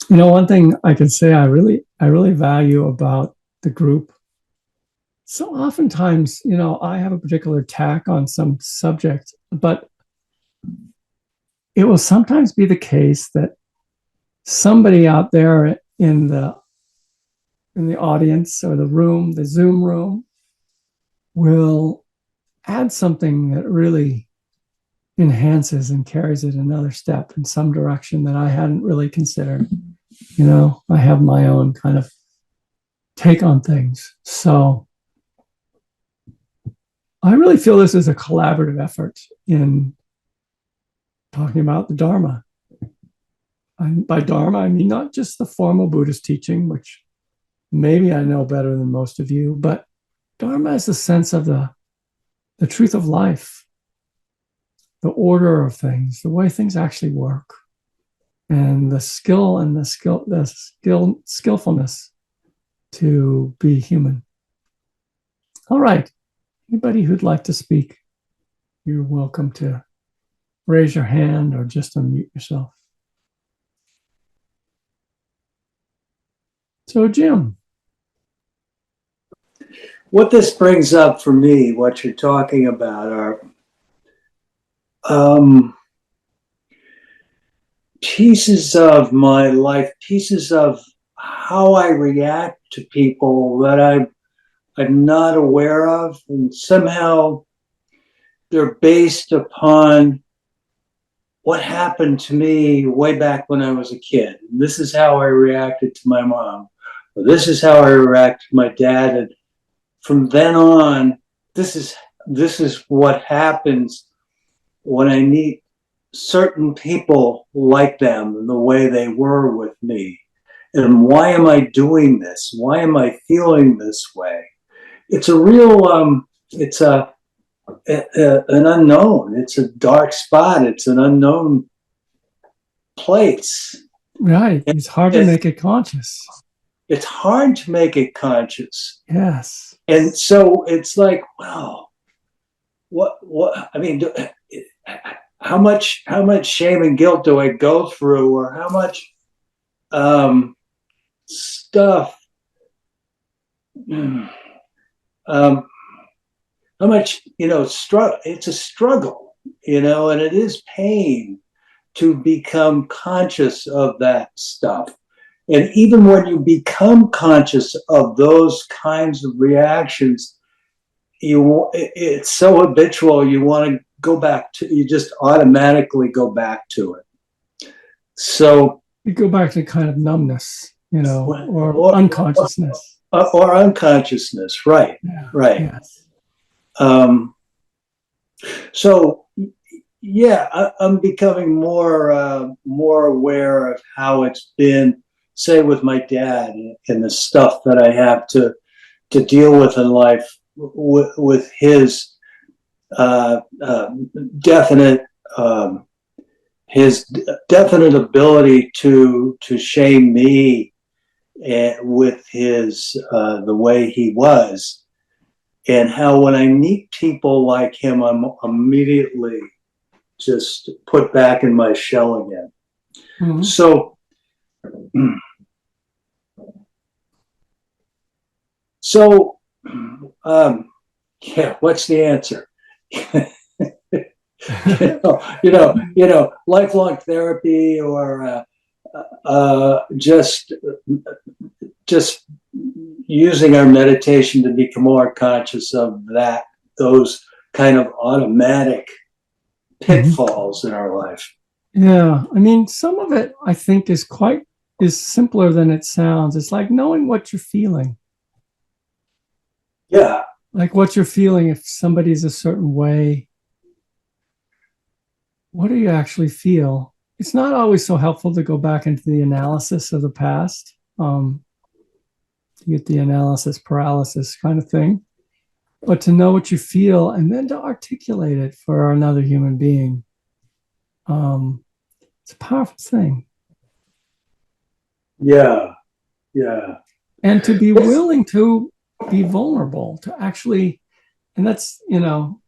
One thing I can say I really value about the group. So oftentimes, I have a particular tack on some subject, but it will sometimes be the case that somebody out there in the audience or the room, the Zoom room, will add something that really enhances and carries it another step in some direction that I hadn't really considered. I have my own kind of take on things. So I really feel this is a collaborative effort in talking about the Dharma. And by Dharma, I mean not just the formal Buddhist teaching, which maybe I know better than most of you, but Dharma is the sense of the truth of life, the order of things, the way things actually work, and the skill and skillfulness to be human. All right. Anybody who'd like to speak, you're welcome to raise your hand or just unmute yourself. So, Jim. What this brings up for me, what you're talking about, are pieces of my life, pieces of how I react to people that I'm not aware of, and somehow they're based upon what happened to me way back when I was a kid. And this is how I reacted to my mom, or this is how I react to my dad. And from then on, this is what happens when I meet certain people like them and the way they were with me. And why am I doing this? Why am I feeling this way? It's a real, it's an unknown. It's a dark spot. It's an unknown place. Right. It's hard to make it conscious. It's hard to make it conscious. Yes. And so it's like, wow, what, I mean, how much shame and guilt do I go through, or how much stuff, how much, struggle. It's a struggle, and it is pain to become conscious of that stuff. And even when you become conscious of those kinds of reactions, it's so habitual, you want to go back to, you just automatically go back to it. So you go back to kind of numbness, or unconsciousness. Or unconsciousness, right, yeah, right. Yes. So, yeah, I'm becoming more aware of how it's been, say, with my dad and the stuff that I have to deal with in life, with his definite ability to shame me with his the way he was, and how when I meet people like him, I'm immediately just put back in my shell again. Mm-hmm. So, yeah, what's the answer? Lifelong therapy, or just using our meditation to become more conscious of those kind of automatic pitfalls in our life. Yeah, I mean, some of it I think is simpler than it sounds. It's like knowing what you're feeling. Yeah. Like what you're feeling if somebody's a certain way. What do you actually feel? It's not always so helpful to go back into the analysis of the past. To get the analysis paralysis kind of thing. But to know what you feel and then to articulate it for another human being. It's a powerful thing. Yeah. Yeah. And to be willing to be vulnerable, to actually, and that's, to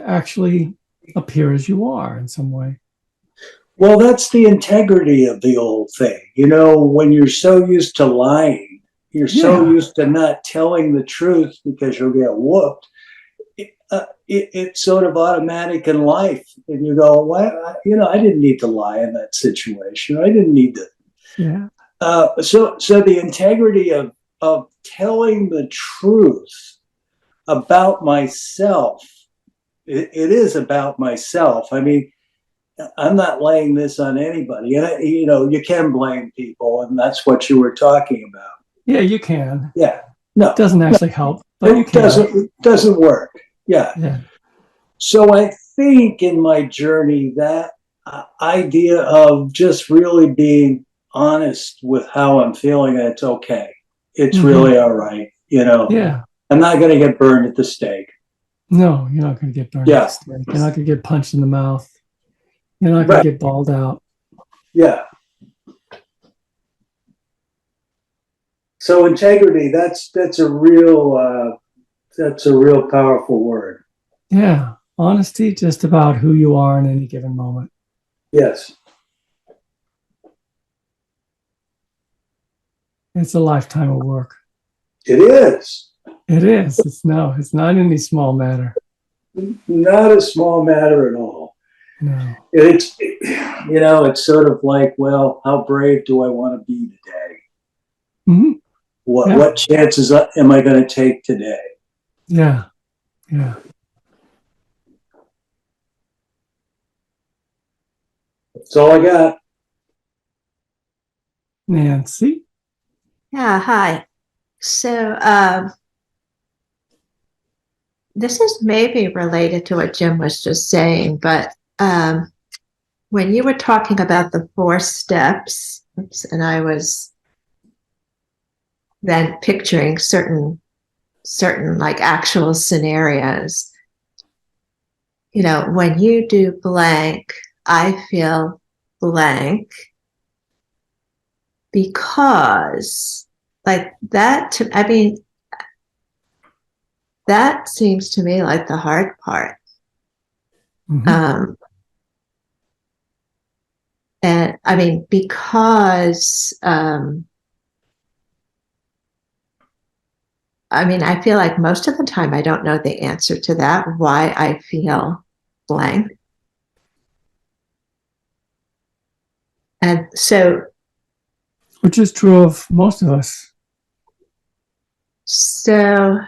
actually appear as you are in some way. Well, that's the integrity of the old thing. You know, when you're so used to lying, you're so Yeah. used to not telling the truth because you'll get whooped. It's sort of automatic in life. And you go, well, you know, I didn't need to lie in that situation. I didn't need to. Yeah. So the integrity of telling the truth about myself, it is about myself. I mean, I'm not laying this on anybody. And, you know, you can blame people, and that's what you were talking about. Yeah, you can. Yeah. No, Doesn't actually help, but you it can. doesn't work. Yeah. Yeah. So I think in my journey, that idea of just really being honest with how I'm feeling, and it's okay. It's really all right. You know, Yeah. I'm not going to get burned at the stake. No, you're not going to get burned at Yeah. the stake. You're not going to get punched in the mouth. You're not going Right. to get bawled out. Yeah. So integrity, that's a real powerful word. Yeah. Honesty just about who you are in any given moment. Yes. It's a lifetime of work. It is. It is. It's not any small matter. Not a small matter at all. No. It's, you know, it's sort of like, well, how brave do I want to be today? Mm-hmm. What chances am I going to take today? Yeah. Yeah. That's all I got. Nancy? Yeah, hi. So this is maybe related to what Jim was just saying, but when you were talking about the 4 steps, and I was then picturing certain like actual scenarios, you know, when you do blank, I feel blank because like that, I mean, that seems to me like the hard part. Mm-hmm. And I mean, because I mean, I feel like most of the time I don't know the answer to that, why I feel blank. And so, Which is true of most of us. so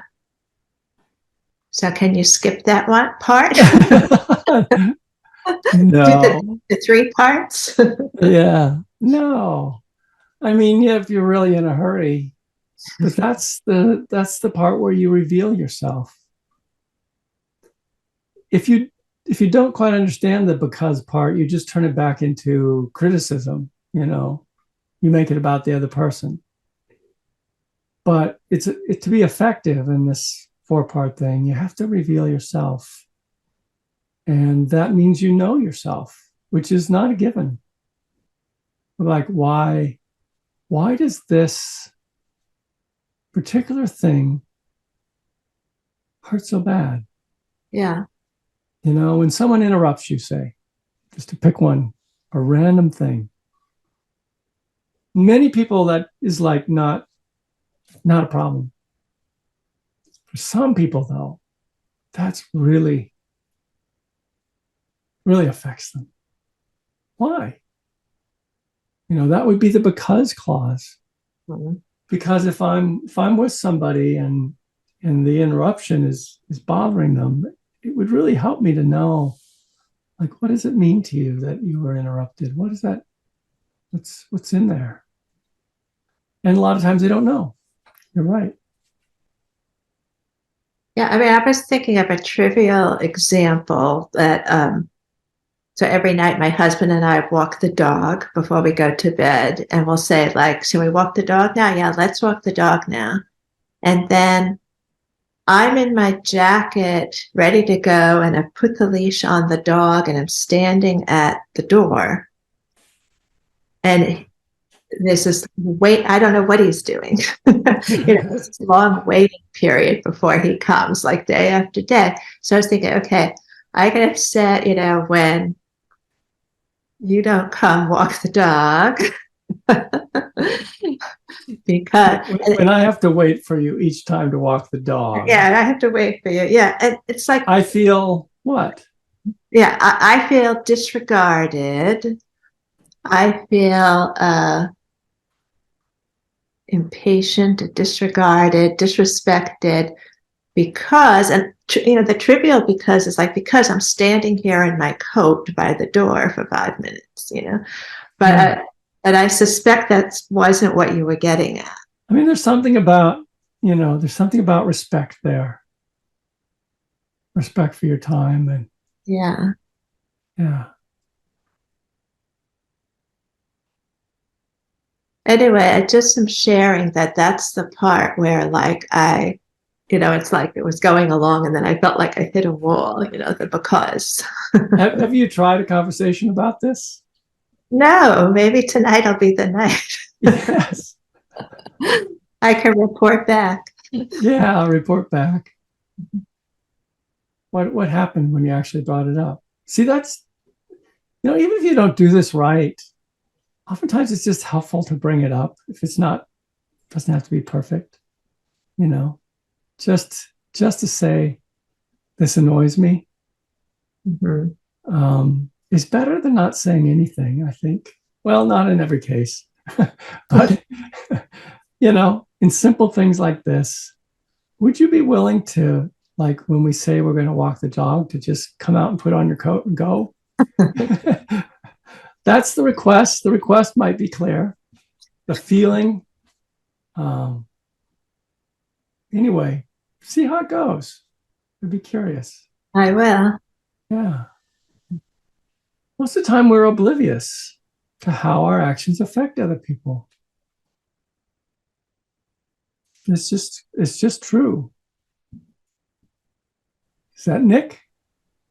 can you skip that one part? No. The 3 parts? Yeah. No. I mean, yeah, if you're really in a hurry, but that's the part where you reveal yourself. If you don't quite understand the because part, you just turn it back into criticism, you know. You make it about the other person. But to be effective in this 4-part thing, you have to reveal yourself. And that means you know yourself, which is not a given. Like, why does this particular thing hurt so bad? Yeah. You know, when someone interrupts you, say, just to pick one, a random thing. Many people that is like not a problem. For some people, though, that's really affects them. Why? You know, that would be the because clause. Mm-hmm. Because if I'm with somebody and the interruption is bothering them, it would really help me to know, like, what does it mean to you that you were interrupted? What is that? What's in there? And a lot of times they don't know. You're right. Yeah, I mean, I was thinking of a trivial example that so every night my husband and I walk the dog before we go to bed, and we'll say, like, should we walk the dog now? Yeah, let's walk the dog now. And then I'm in my jacket ready to go, and I've put the leash on the dog, and I'm standing at the door. And this is I don't know what he's doing. You know, this long waiting period before he comes, like day after day. So I was thinking, okay, I get upset, you know, when you don't come walk the dog. Because when I have to wait for you each time to walk the dog, yeah, I have to wait for you. Yeah, and it's like I feel what? yeah, I feel disregarded. I feel impatient, disregarded, disrespected because, and the trivial because is like because I'm standing here in my coat by the door for 5 minutes, but Yeah. and I suspect that wasn't what you were getting at. I mean, there's something about, there's something about respect there, respect for your time. And Yeah. yeah. Anyway, I just am sharing that that's the part where like it's like it was going along and then I felt like I hit a wall, the because. Have you tried a conversation about this? No, maybe tonight will be the night. Yes. I can report back. Yeah, I'll report back. What happened when you actually brought it up? See, that's, even if you don't do this right, oftentimes it's just helpful to bring it up. If it's not, doesn't have to be perfect, you know, just to say, this annoys me, is better than not saying anything, I think. Well, not in every case, but, in simple things like this, would you be willing to, like when we say we're going to walk the dog, to just come out and put on your coat and go? That's the request. The request might be clear. The feeling, anyway, see how it goes. I'd be curious. I will. Yeah. Most of the time, we're oblivious to how our actions affect other people. It's just true. Is that Nick?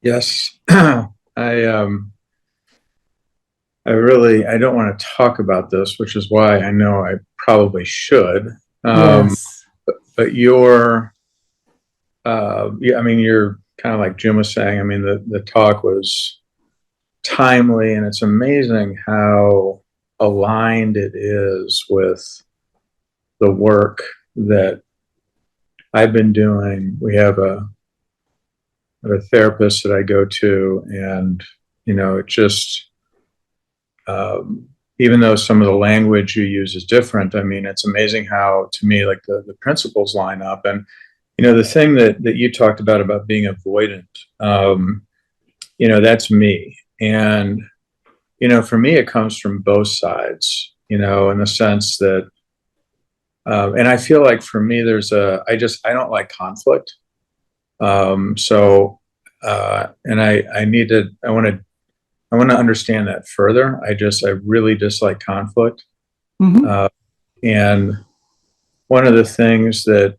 Yes. I don't want to talk about this, which is why I know I probably should. Yes. But you're you're kind of like Jim was saying. I mean, the talk was timely, and it's amazing how aligned it is with the work that I've been doing. We have a therapist that I go to, and it just even though some of the language you use is different, I mean, it's amazing how, to me, like the principles line up. And the thing that you talked about being avoidant, that's me. And for me, it comes from both sides, in the sense that and I feel like for me, I don't like conflict. And I want to understand that further. I really dislike conflict. Mm-hmm. And one of the things that,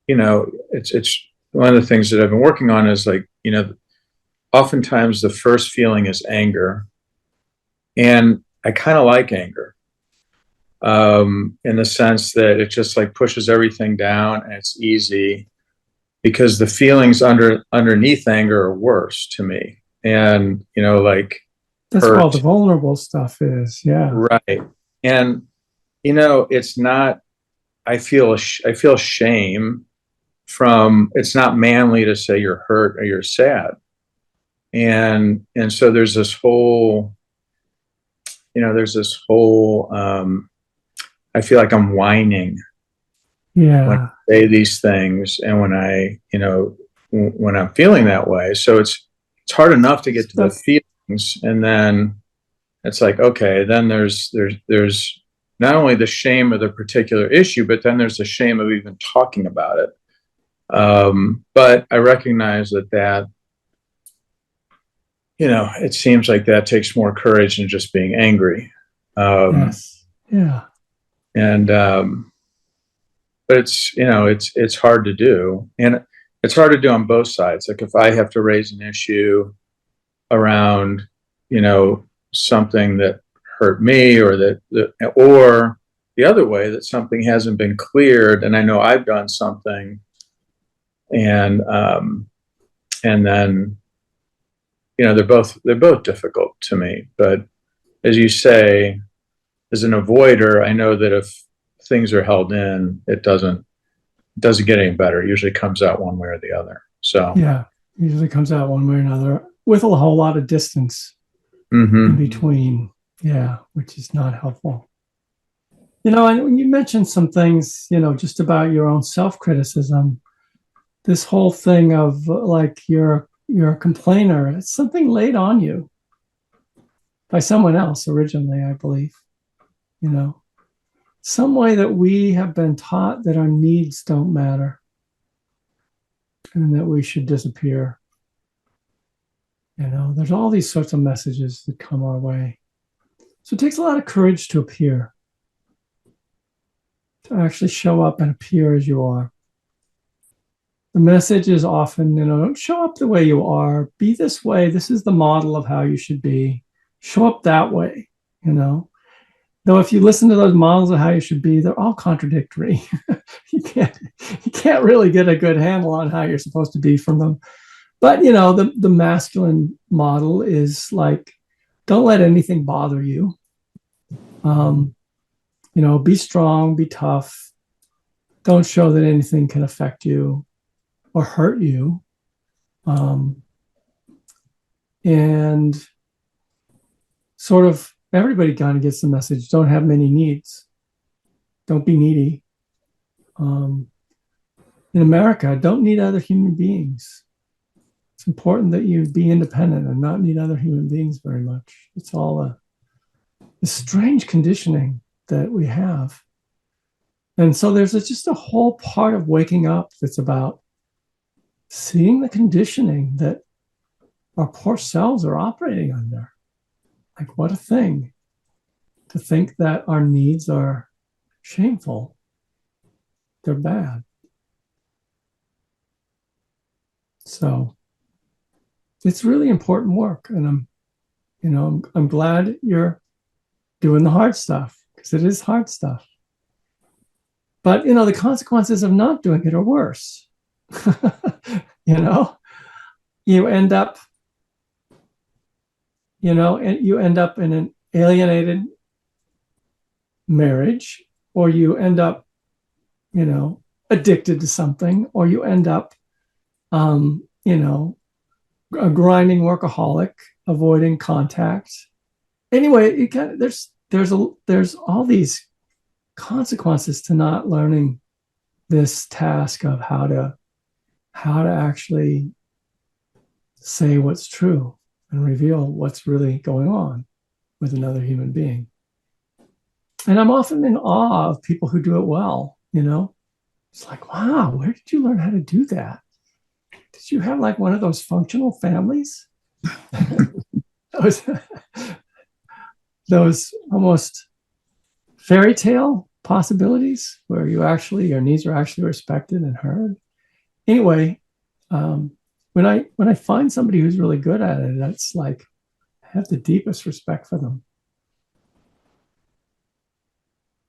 it's one of the things that I've been working on is like, oftentimes the first feeling is anger. And I kind of like anger. In the sense that it just like pushes everything down and it's easy, because the feelings underneath anger are worse to me. And, like, that's where all the vulnerable stuff is. Yeah. Right. And, it's not, I feel shame from, it's not manly to say you're hurt or you're sad. And so there's this whole, I feel like I'm whining. Yeah. When I say these things and when when I'm feeling that way. So it's hard enough to get to the feelings, and then it's like, okay, then there's not only the shame of the particular issue, but then there's the shame of even talking about it. But I recognize that it seems like that takes more courage than just being angry. Yes. Yeah. And but it's hard to do, and it's hard to do on both sides. Like if I have to raise an issue around something that hurt me, or or the other way, that something hasn't been cleared and I know I've done something, and then they're both difficult to me. But as you say, as an avoider, I know that if things are held in, it doesn't get any better. It usually comes out one way or the other. So Yeah, usually comes out one way or another with a whole lot of distance in between. Yeah, which is not helpful. And when you mentioned some things, just about your own self-criticism, this whole thing of like you're a complainer, it's something laid on you by someone else originally, I believe. Some way that we have been taught that our needs don't matter and that we should disappear. There's all these sorts of messages that come our way. So it takes a lot of courage to appear, to actually show up and appear as you are. The message is often, don't show up the way you are. Be this way. This is the model of how you should be. Show up that way, Though if you listen to those models of how you should be, they're all contradictory. you can't really get a good handle on how you're supposed to be from them. But the masculine model is like, don't let anything bother you. Be strong, be tough. Don't show that anything can affect you or hurt you. And sort of everybody kind of gets the message. Don't have many needs. Don't be needy. In America, don't need other human beings. It's important that you be independent and not need other human beings very much. It's all a strange conditioning that we have. And so there's just a whole part of waking up that's about seeing the conditioning that our poor selves are operating under. Like, what a thing to think that our needs are shameful. They're bad. So it's really important work. And I'm glad you're doing the hard stuff, because it is hard stuff. But, the consequences of not doing it are worse. You end up, and you end up in an alienated marriage, or you end up, addicted to something, or you end up, a grinding workaholic, avoiding contact. Anyway, there's all these consequences to not learning this task of how to actually say what's true and reveal what's really going on with another human being. And I'm often in awe of people who do it well. It's like, wow, where did you learn how to do that? Did you have like one of those functional families? those almost fairy tale possibilities where your needs are actually respected and heard. Anyway, when I find somebody who's really good at it, that's like, I have the deepest respect for them.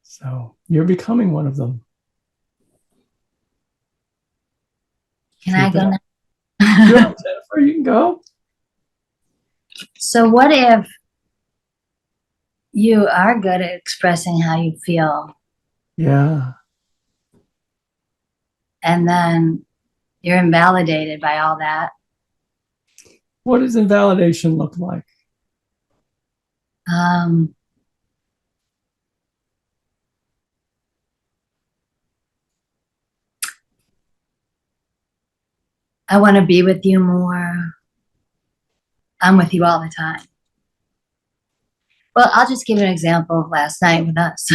So you're becoming one of them. Can I go now? Sure, Jennifer, you can go. So what if you are good at expressing how you feel, Yeah. and then you're invalidated by all that? What does invalidation look like? I want to be with you more. I'm with you all the time. Well, I'll just give you an example of last night with us.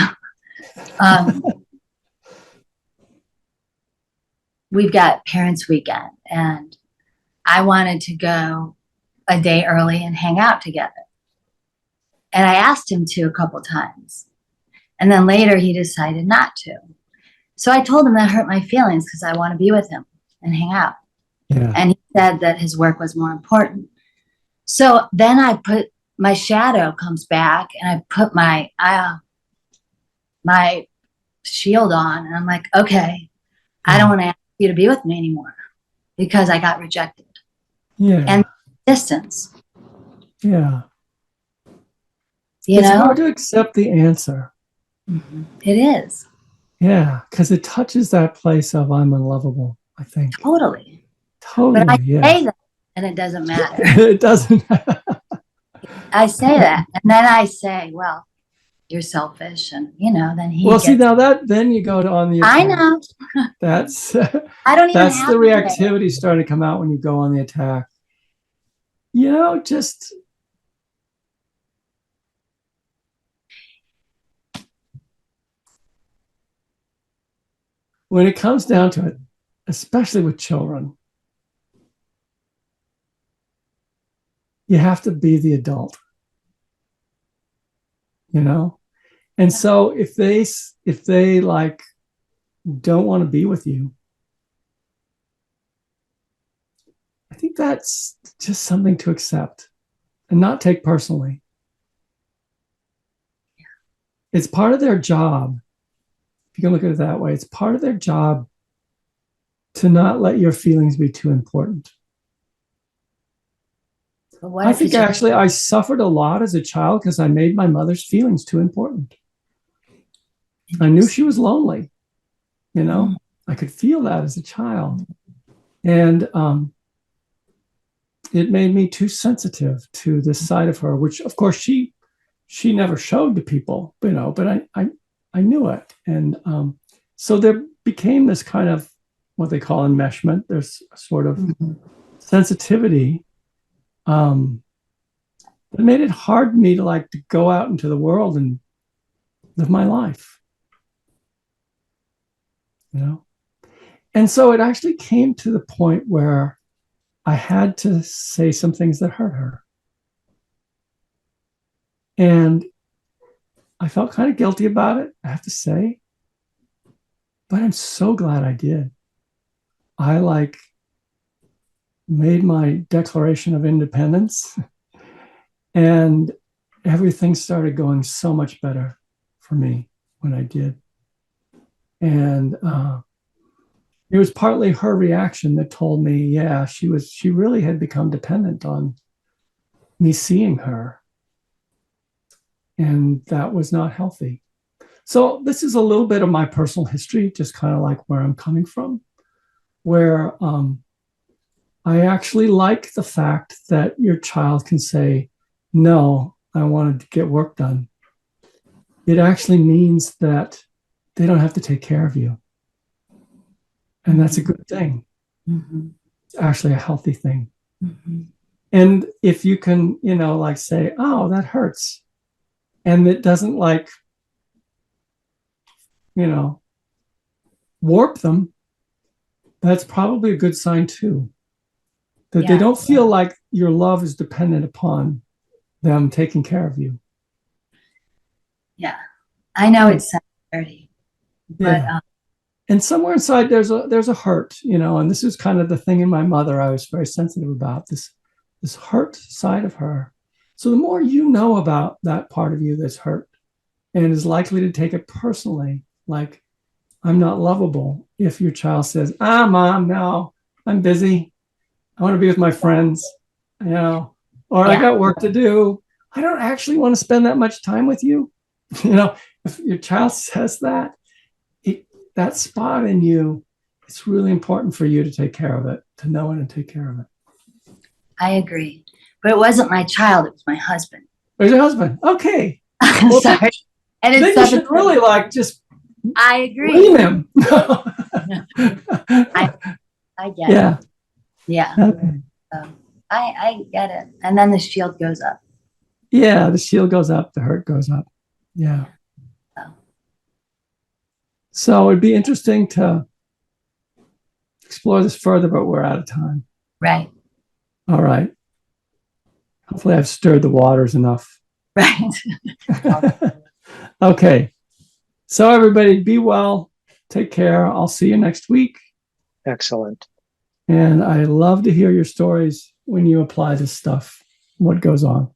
We've got Parents' Weekend, and I wanted to go a day early and hang out together. And I asked him to a couple times. And then later he decided not to. So I told him that hurt my feelings because I want to be with him and hang out. Yeah. And he said that his work was more important. So then my shadow comes back, and I put my shield on, and I'm like, okay, I don't want to ask you to be with me anymore because I got rejected. Yeah. And distance. Yeah. You It's know, hard to accept the answer. it is Yeah, because it touches that place of I'm unlovable, I think. totally. But I Totally, say yes. that and it doesn't matter. It doesn't. I say that. And then I say, well, you're selfish. And, then he Well, see, gets, now then you go to on the I attack. know. That's I don't even that's have the to say it. reactivity starting to come out when you go on the attack. Just when it comes down to it, especially with children, you have to be the adult, And so if they like don't want to be with you, I think that's just something to accept and not take personally. It's part of their job. If you can look at it that way, it's part of their job to not let your feelings be too important. But what I if think it's actually I suffered a lot as a child because I made my mother's feelings too important. I knew she was lonely, I could feel that as a child. And it made me too sensitive to this side of her, which of course she never showed to people, but I knew it. And so there became this kind of what they call enmeshment. There's a sort of sensitivity that made it hard for me to go out into the world and live my life, And so it actually came to the point where I had to say some things that hurt her. And I felt kind of guilty about it, I have to say. But I'm so glad I did. I made my declaration of independence and everything started going so much better for me when I did. And it was partly her reaction that told me, yeah, she really had become dependent on me seeing her. And that was not healthy. So this is a little bit of my personal history, just kind of like where I'm coming from, where I actually like the fact that your child can say, no, I wanted to get work done. It actually means that they don't have to take care of you. And that's a good thing. It's actually a healthy thing. And if you can, say, oh, that hurts. And it doesn't warp them, that's probably a good sign too. That they don't feel like your love is dependent upon them taking care of you. Yeah. I know it sounds dirty, but and somewhere inside there's a hurt, and this is kind of the thing in my mother I was very sensitive about, this hurt side of her. So the more you know about that part of you that's hurt and is likely to take it personally, like I'm not lovable, if your child says, mom, no, I'm busy, I want to be with my friends, or I got work to do, I don't actually want to spend that much time with you. If your child says that, that spot in you, it's really important for you to take care of it, to know it and take care of it. I agree. But it wasn't my child, it was my husband. It was your husband. Okay. Well, sorry. And then you should really just I agree. blame him. I get it. Yeah. Okay. I get it. And then the shield goes up. Yeah, the shield goes up, the hurt goes up. Yeah. So it'd be interesting to explore this further, but we're out of time. Right. All right. Hopefully I've stirred the waters enough. Right. Okay. So everybody be well. Take care. I'll see you next week. Excellent. And I love to hear your stories when you apply this stuff, what goes on.